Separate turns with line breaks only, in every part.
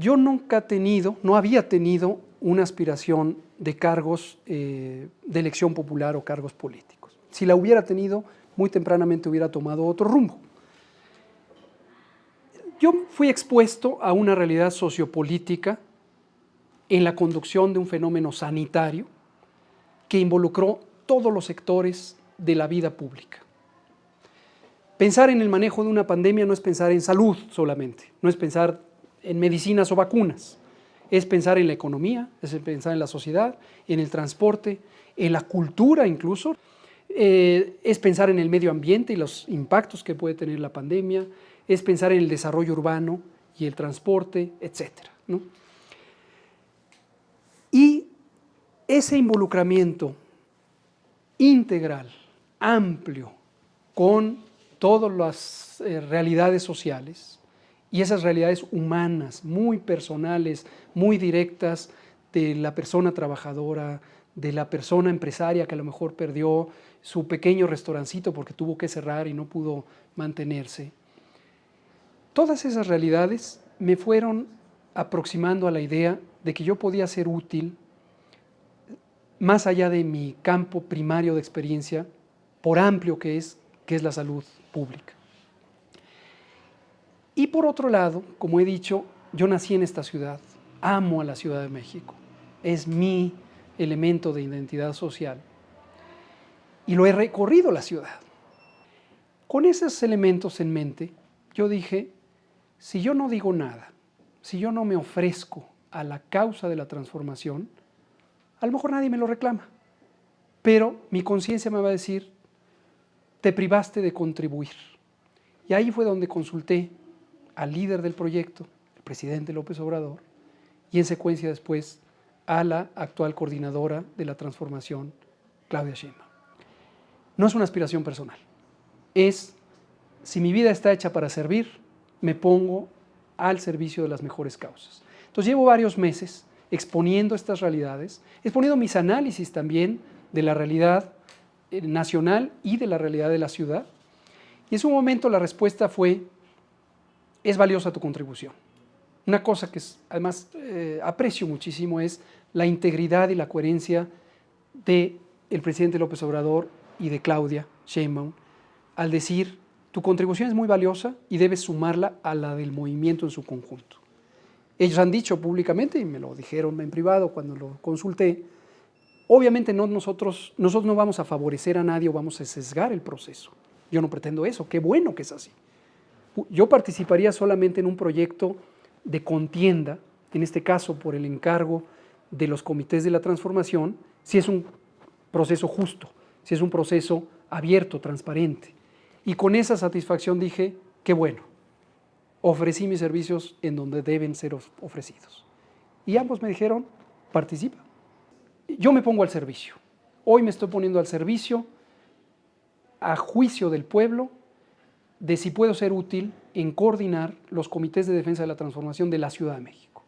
Yo nunca he tenido, no había tenido una aspiración de cargos de elección popular o cargos políticos. Si la hubiera tenido, muy tempranamente hubiera tomado otro rumbo. Yo fui expuesto a una realidad sociopolítica en la conducción de un fenómeno sanitario que involucró todos los sectores de la vida pública. Pensar en el manejo de una pandemia no es pensar en salud solamente, no es pensar en medicinas o vacunas, es pensar en la economía, es pensar en la sociedad, en el transporte, en la cultura incluso, es pensar en el medio ambiente y los impactos que puede tener la pandemia, es pensar en el desarrollo urbano y el transporte, etcétera, ¿no? Y ese involucramiento integral, amplio, con todas las realidades sociales y esas realidades humanas, muy personales, muy directas, de la persona trabajadora, de la persona empresaria que a lo mejor perdió su pequeño restaurancito porque tuvo que cerrar y no pudo mantenerse. Todas esas realidades me fueron aproximando a la idea de que yo podía ser útil más allá de mi campo primario de experiencia, por amplio que es la salud pública. Y por otro lado, como he dicho, yo nací en esta ciudad, amo a la Ciudad de México, es mi elemento de identidad social y lo he recorrido la ciudad. Con esos elementos en mente, yo dije, si yo no digo nada, si yo no me ofrezco a la causa de la transformación, a lo mejor nadie me lo reclama, pero mi conciencia me va a decir, te privaste de contribuir. Y ahí fue donde consulté al líder del proyecto, el presidente López Obrador, y en secuencia después a la actual coordinadora de la transformación, Claudia Sheinbaum. No es una aspiración personal, es, si mi vida está hecha para servir, me pongo al servicio de las mejores causas. Entonces llevo varios meses exponiendo estas realidades, exponiendo mis análisis también de la realidad nacional y de la realidad de la ciudad. Y en su momento la respuesta fue, es valiosa tu contribución. Una cosa que además aprecio muchísimo es la integridad y la coherencia del presidente López Obrador y de Claudia Sheinbaum al decir, tu contribución es muy valiosa y debes sumarla a la del movimiento en su conjunto. Ellos han dicho públicamente, y me lo dijeron en privado cuando lo consulté, obviamente nosotros no vamos a favorecer a nadie o vamos a sesgar el proceso. Yo no pretendo eso, qué bueno que es así. Yo participaría solamente en un proyecto de contienda, en este caso por el encargo de los comités de la transformación, si es un proceso justo, si es un proceso abierto, transparente. Y con esa satisfacción dije, qué bueno, ofrecí mis servicios en donde deben ser ofrecidos. Y ambos me dijeron, participa. Yo me pongo al servicio. Hoy me estoy poniendo al servicio, a juicio del pueblo, de si puedo ser útil en coordinar los comités de defensa de la transformación de la Ciudad de México.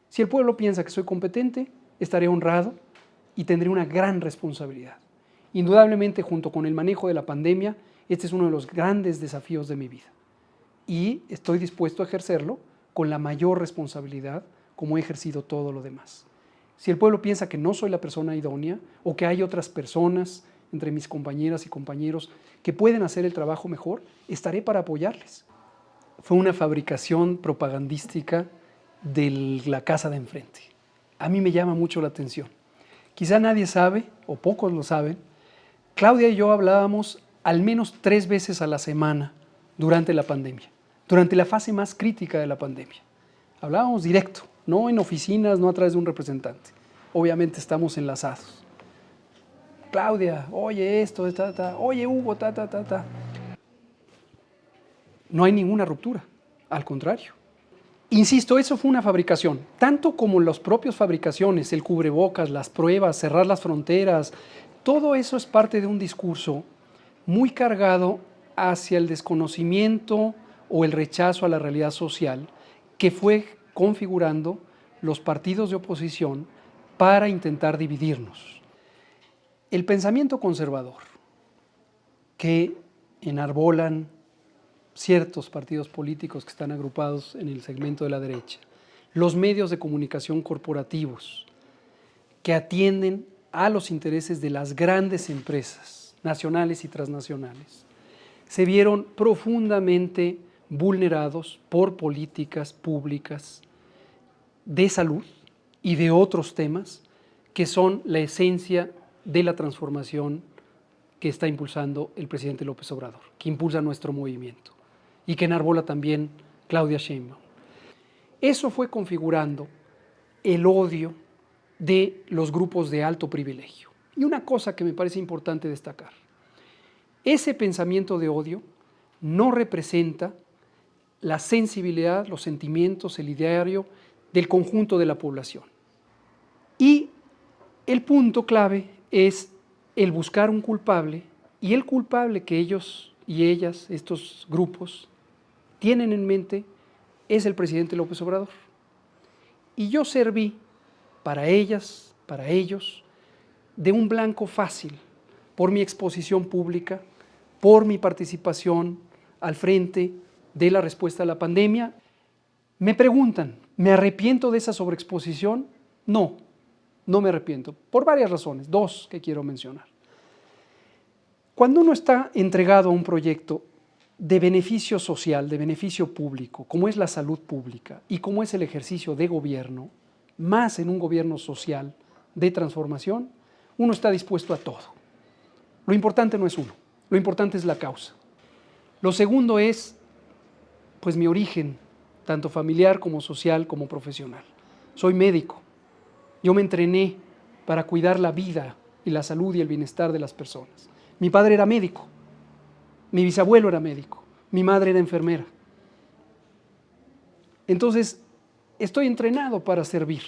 Si el pueblo piensa que soy competente, estaré honrado y tendré una gran responsabilidad. Indudablemente, junto con el manejo de la pandemia, este es uno de los grandes desafíos de mi vida. Y estoy dispuesto a ejercerlo con la mayor responsabilidad, como he ejercido todo lo demás. Si el pueblo piensa que no soy la persona idónea o que hay otras personas entre mis compañeras y compañeros que pueden hacer el trabajo mejor, estaré para apoyarles. Fue una fabricación propagandística de la casa de enfrente. A mí me llama mucho la atención. Quizá nadie sabe, o pocos lo saben, Claudia y yo hablábamos al menos 3 veces a la semana durante la pandemia, durante la fase más crítica de la pandemia. Hablábamos directo, no en oficinas, no a través de un representante. Obviamente estamos enlazados. Claudia, oye esto, oye Hugo, No hay ninguna ruptura, al contrario. Insisto, eso fue una fabricación, tanto como las propias fabricaciones, el cubrebocas, las pruebas, cerrar las fronteras, todo eso es parte de un discurso muy cargado hacia el desconocimiento o el rechazo a la realidad social que fue configurando los partidos de oposición para intentar dividirnos. El pensamiento conservador que enarbolan ciertos partidos políticos que están agrupados en el segmento de la derecha, los medios de comunicación corporativos que atienden a los intereses de las grandes empresas nacionales y transnacionales se vieron profundamente vulnerados por políticas públicas de salud y de otros temas que son la esencia de la transformación que está impulsando el presidente López Obrador, que impulsa nuestro movimiento y que enarbola también Claudia Sheinbaum. Eso fue configurando el odio de los grupos de alto privilegio. Y una cosa que me parece importante destacar, ese pensamiento de odio no representa la sensibilidad, los sentimientos, el ideario del conjunto de la población. Y el punto clave es el buscar un culpable, y el culpable que ellos y ellas, estos grupos, tienen en mente es el presidente López Obrador. Y yo serví para ellas, para ellos, de un blanco fácil por mi exposición pública, por mi participación al frente de la respuesta a la pandemia. Me preguntan, ¿me arrepiento de esa sobreexposición? No, no me arrepiento, por varias razones, dos que quiero mencionar. Cuando uno está entregado a un proyecto de beneficio social, de beneficio público, como es la salud pública y como es el ejercicio de gobierno, más en un gobierno social de transformación, uno está dispuesto a todo. Lo importante no es uno, lo importante es la causa. Lo segundo es, pues, mi origen, tanto familiar como social como profesional. Soy médico. Yo me entrené para cuidar la vida y la salud y el bienestar de las personas. Mi padre era médico, mi bisabuelo era médico, mi madre era enfermera. Entonces, estoy entrenado para servir.